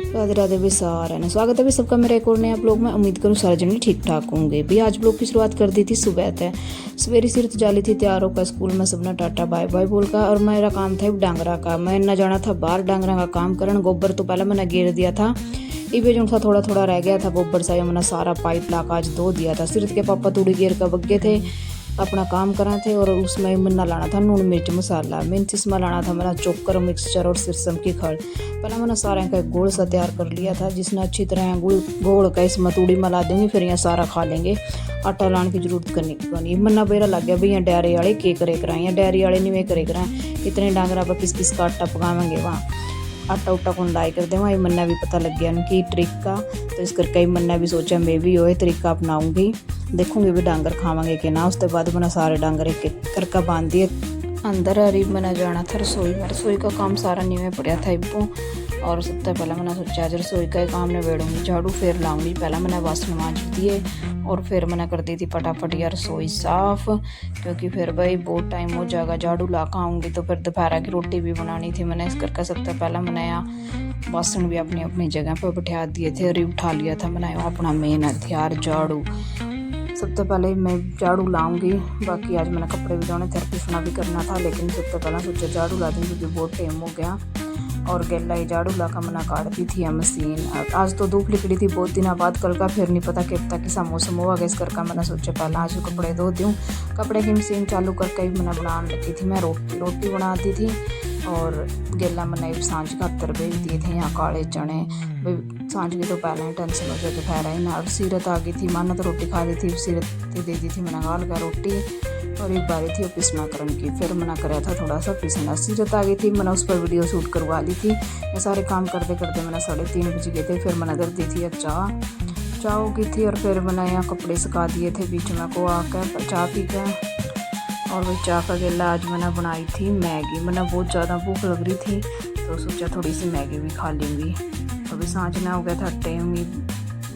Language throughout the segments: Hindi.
राधे राधे भी सारे ने स्वागत है भी सबका मेरे एक और नया ब्लॉग में। उम्मीद करूँ सारे जने ठीक ठाक होंगे भी। आज ब्लॉग की शुरुआत कर दी थी सुबह तय सवेरी सिरत जाली थी तैयार होकर स्कूल में सबने टाटा बाय बाय बोल का। और मेरा काम था डांगरा का, मैं न जाना था बाहर डांगरा का काम करन। गोबर तो पहले मैंने गेर दिया था, इबे जो था थोड़ा थोड़ा रह गया था गोबर सा, मैंने सारा पाइप लाकर आज धो दिया था। सिरत के पापा थोड़ी गेर का बग्गे थे, अपना काम करा थे। और उसमें मन्ना लाना था नून मिर्च मसाला, मिर्च में लाना था मेरा चोकर मिक्सचर और सिरसम की खड़। पहले मैंने सारे का गोल सा तैयार कर लिया था, जिसने अच्छी तरह गोल का इसमें तूड़ी मिला दूंगी, फिर यहाँ सारा खा लेंगे। आटा लाने की जरूरत करनी मन्ना बेरा लग गया भैया डेयरी वाले के करे कराएं, डेयरी वाले नहीं वे करे कराएं, इतने डांगरा पर किस किस का आटा पकावेंगे वहाँ, आटा उटा कौन लाई कर दे वहाँ। मन्ना भी पता लग गया उनकी ट्रिक का, तो इस करके मन्ना भी सोचा मैं भी वही तरीका अपनाऊंगी, देखूंगी भी डांगर खावांगे कि ना। उसके बाद मैंने सारे डांगर एक एक करके बांध दिए अंदर। अरे मैंने जाना था रसोई में, रसोई का काम सारा नीवे पड़ा था इब्बू। और सबसे पहले मैंने सोचा आज रसोई का काम निबेड़ूंगी, झाड़ू फिर लाऊंगी। पहले मैंने बासन मांज दिए और फिर मैंने कर दी थी फटाफट यार रसोई साफ़, क्योंकि फिर भाई बहुत टाइम हो जाएगा झाड़ू ला कर आऊँगी तो फिर दोपहर की रोटी भी बनानी थी मैंने। इस करके सबसे पहले मैंने यहाँ बासन भी अपनी अपनी जगह पर बैठा दिए थे और उठा लिया था मैंने अपना मेन हथियार झाड़ू। सबसे पहले मैं झाड़ू लाऊंगी, बाकी आज मैंने कपड़े भी धोने थे, पिसना भी करना था, लेकिन सबसे पहले सोचा झाड़ू ला दूँ क्योंकि बहुत टाइम हो गया। और गैला ही झाड़ू ला कर मैंने काट दी थी मशीन। आज तो धूप निकली थी बहुत दिनों बाद, कल का फिर नहीं पता कितना किसा मौसम हुआ गया, इस करके मैंने सोचा पहले आज कपड़े धो दूँ। कपड़े की मशीन चालू करके ही मैंने बनाने लगी थी, मैं रोटी बनाती थी। और गेला मैंने सांझ का अत्तर भेज दिए थे यहाँ काले चने, सांझ की तो पहले ही टेंशन हो जाए दोपहर ही ना। और सीरत आ गई थी, माना तो रोटी खा ली थी, सीरत दे दी थी मैंने गाल का रोटी। और एक बारी थी पिसना करन की, फिर मैंने कराया था थोड़ा सा पिसना। सीरत आ गई थी, मैंने उस पर वीडियो शूट करवा ली थी। ये सारे काम करते करते मैंने 3:30 बज गए थे। फिर मैंने कर दी थी चाह हो गई थी, और फिर मैंने यहाँ कपड़े सुखा दिए थे बीच में को आकर चाह पी कर। और वही चाह का गेला आज मैंने बनाई थी मैगी, मैंने बहुत ज़्यादा भूख लग रही थी तो सोचा थोड़ी सी मैगी भी खा लूँगी। अभी सांझ ना हो गया था टाइम ही,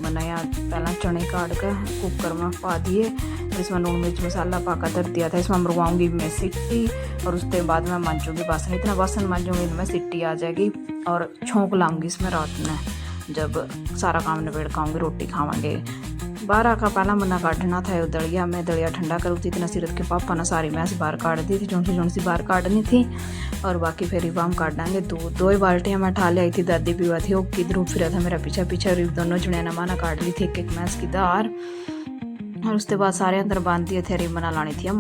मैंने यहाँ पहला चने काट कर कुकर में पा दिए, इसमें नून मिर्च मसाला पाकर धर दिया था। इसमें मरवाऊँगी मैं सिट्टी और उसके बाद मैं मांजूँगी बासन, इतना बासन मांजूँगी इनमें सिट्टी आ जाएगी। और छोंक लाऊँगी इसमें रात में, जब सारा काम निबेड़ के आऊँगी रोटी खावांगे। 12 का पहला मना काटना था दलिया, मैं दलिया ठंडा करूँ थी, इतना सीरत के पापा ने सारी मैस बाहर काट दी थी, जो सी बाहर काटनी थी। और बाकी फिर रिवाम काट देंगे। दो ही बाल्टियाँ मैं ठा ले आई थी, दादी भी हुआ थी, वो किधर फिरा था मेरा पीछा पीछा। दोनों जुड़े माना काट ली थी एक मैस की दार। और उसके बाद सारे अंदर बांध दिए थे। मना लानी थी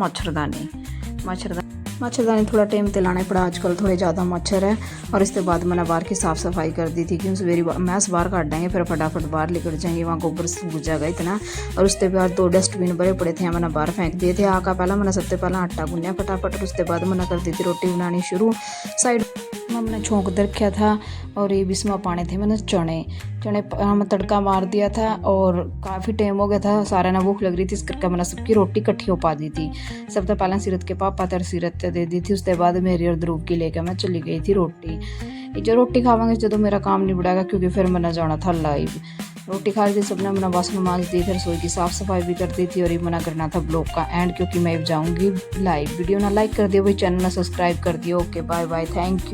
मच्छरदानी थोड़ा टाइम ते लाना पड़ा, आजकल थोड़े ज़्यादा मच्छर है। और इसके बाद मैंने बाहर की साफ़ सफाई कर दी थी, क्योंकि सवेरी मैस बाहर काट देंगे फिर फटाफट बाहर लेकर जाएंगे, वहाँ गोबर सूख जाएगा इतना। और उसके बाद 2 डस्टबिन भरे पड़े थे, मैंने बाहर फेंक दिए थे। आका पहला मैंने सबसे पहले आटा गुन्या फटाफट, और उसके बाद मैंने कर दी थी रोटी बनानी शुरू। साइड में मैंने छोंक दे रखा था, और ये बिस्मा पाने थे मैंने चने हम तड़का मार दिया था। और काफ़ी टाइम हो गया था, सारे ना भूख लग रही थी, इस करके मैंने सबकी रोटी इकट्ठी हो पा दी थी। सबसे पहले सीरत के पापा तर सीरत दे दी थी, उसके बाद मेरी और ध्रुव की लेकर मैं चली गई थी रोटी। जो रोटी खावांगे जो मेरा काम नहीं बढ़ाएगा, क्योंकि फिर मैंने जाना था लाइव। रोटी खा ली थी सबने, मैंने बासन मांज दी थी, रसोई की साफ़ सफाई भी कर दी थी। और ये मना करना था ब्लॉग का एंड, क्योंकि मैं जाऊँगी लाइव। वीडियो ना लाइक कर दियो भाई, चैनल ना सब्सक्राइब कर दियो। Okay bye bye, thank you.